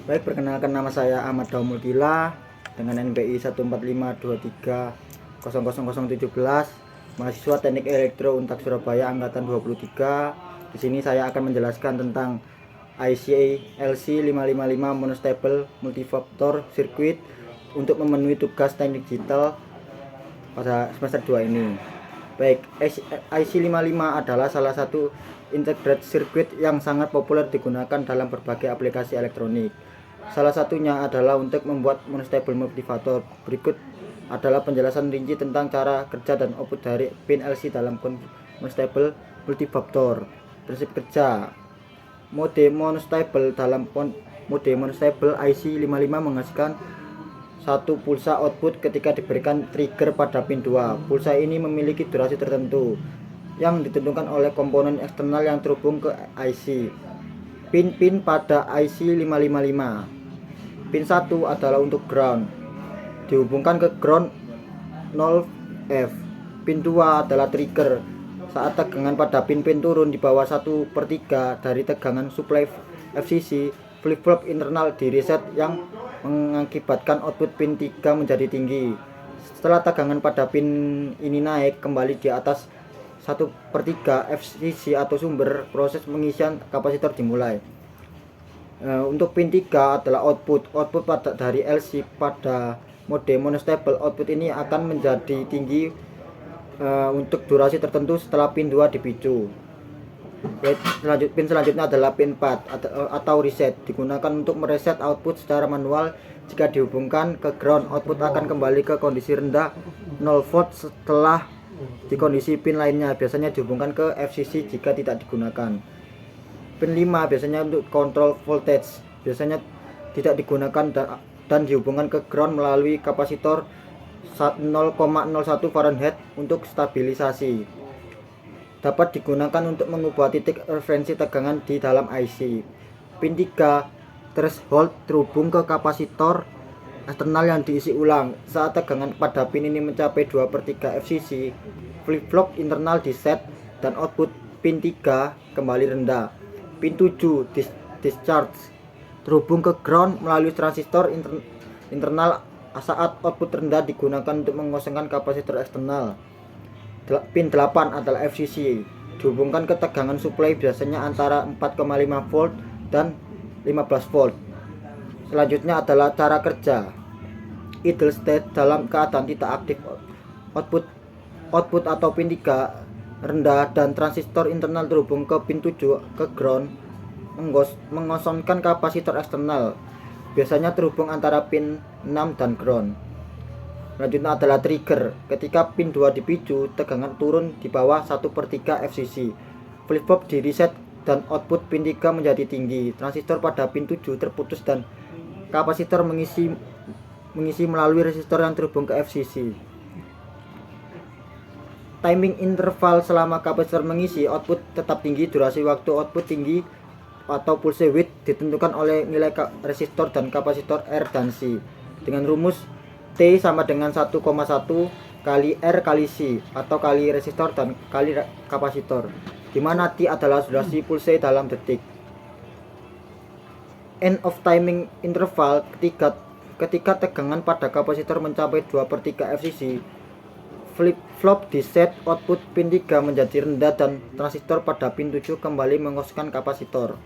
Baik, perkenalkan nama saya Ahmad Daumulkila dengan NPI 14523000017, mahasiswa Teknik Elektro Untak Surabaya angkatan 23. Di sini saya akan menjelaskan tentang IC LC555 monostable multifaktor circuit untuk memenuhi tugas teknik digital pada semester 2 ini. Baik, IC55 adalah salah satu integrated circuit yang sangat populer digunakan dalam berbagai aplikasi elektronik. Salah satunya adalah untuk membuat monostable multifaktor. Berikut adalah penjelasan rinci tentang cara kerja dan output dari pin LC dalam monostable multifaktor. Prinsip kerja: mode monostable. Dalam mode monostable, IC55 menghasilkan satu pulsa output ketika diberikan trigger pada pin 2. Pulsa ini memiliki durasi tertentu yang ditentukan oleh komponen eksternal yang terhubung ke IC. Pin-pin pada IC555. Pin 1 adalah untuk ground, dihubungkan ke ground 0F. Pin 2 adalah trigger. Saat tegangan pada pin-pin turun di bawah 1/3 dari tegangan supply FCC, flip-flop internal di reset yang mengakibatkan output pin 3 menjadi tinggi. Setelah tegangan pada pin ini naik kembali di atas 1/3 FCC atau sumber, proses pengisian kapasitor dimulai. Untuk pin 3 adalah output dari LC. Pada mode monostable, output ini akan menjadi tinggi untuk durasi tertentu setelah pin 2 dipicu. Pin selanjutnya adalah pin 4 atau reset, digunakan untuk mereset output secara manual. Jika dihubungkan ke ground, output akan kembali ke kondisi rendah 0 volt setelah di kondisi pin lainnya, biasanya dihubungkan ke FCC jika tidak digunakan. Pin 5 biasanya untuk control voltage, biasanya tidak digunakan dan dihubungkan ke ground melalui kapasitor 0,01 Fahrenheit untuk stabilisasi. Dapat digunakan untuk mengubah titik referensi tegangan di dalam IC. Pin 3 threshold terhubung ke kapasitor eksternal yang diisi ulang. Saat tegangan pada pin ini mencapai 2/3 FCC, flip-flop internal di set dan output pin 3 kembali rendah. Pin 7 discharge, terhubung ke ground melalui transistor internal. Saat output rendah digunakan untuk mengosongkan kapasitor eksternal. Pin 8 adalah FCC, dihubungkan ke tegangan supply biasanya antara 4,5 volt dan 15 volt. Selanjutnya adalah cara kerja. Idle state, dalam keadaan tidak aktif, output atau pin 3 rendah dan transistor internal terhubung ke pin 7 ke ground mengosongkan kapasitor eksternal, biasanya terhubung antara pin 6 dan ground. Selanjutnya adalah trigger. Ketika pin 2 dipicu, tegangan turun di bawah 1/3 FCC, flip-flop di reset dan output pin 3 menjadi tinggi. Transistor pada pin 7 terputus dan kapasitor mengisi melalui resistor yang terhubung ke FCC. Timing interval selama kapasitor mengisi, output tetap tinggi. Durasi waktu output tinggi atau pulse width ditentukan oleh nilai resistor dan kapasitor R dan C dengan rumus T sama dengan 1,1 kali R kali C atau kali resistor dan kali kapasitor, di mana T adalah durasi pulse dalam detik. End of timing interval. Ketika tegangan pada kapasitor mencapai 2/3 FCC, flip-flop di set, output pin 3 menjadi rendah dan transistor pada pin 7 kembali mengosongkan kapasitor.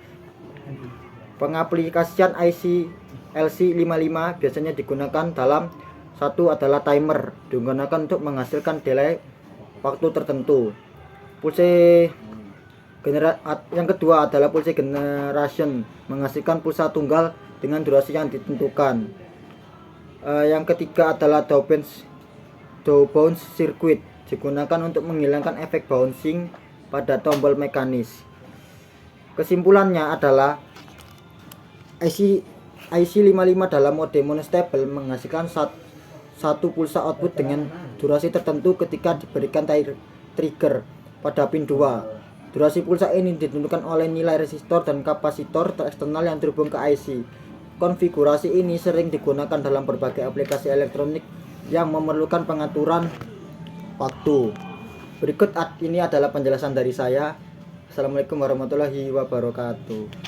Pengaplikasian IC LC55 biasanya digunakan dalam: satu adalah timer, digunakan untuk menghasilkan delay waktu tertentu. Yang kedua adalah pulse generation, menghasilkan pulsa tunggal dengan durasi yang ditentukan. Yang ketiga adalah bounce circuit, digunakan untuk menghilangkan efek bouncing pada tombol mekanis. Kesimpulannya adalah IC55 dalam mode monostable menghasilkan satu pulsa output dengan durasi tertentu ketika diberikan trigger pada pin 2. Durasi pulsa ini ditentukan oleh nilai resistor dan kapasitor eksternal yang terhubung ke IC. Konfigurasi ini sering digunakan dalam berbagai aplikasi elektronik yang memerlukan pengaturan waktu. Berikut ini adalah penjelasan dari saya. Assalamualaikum warahmatullahi wabarakatuh.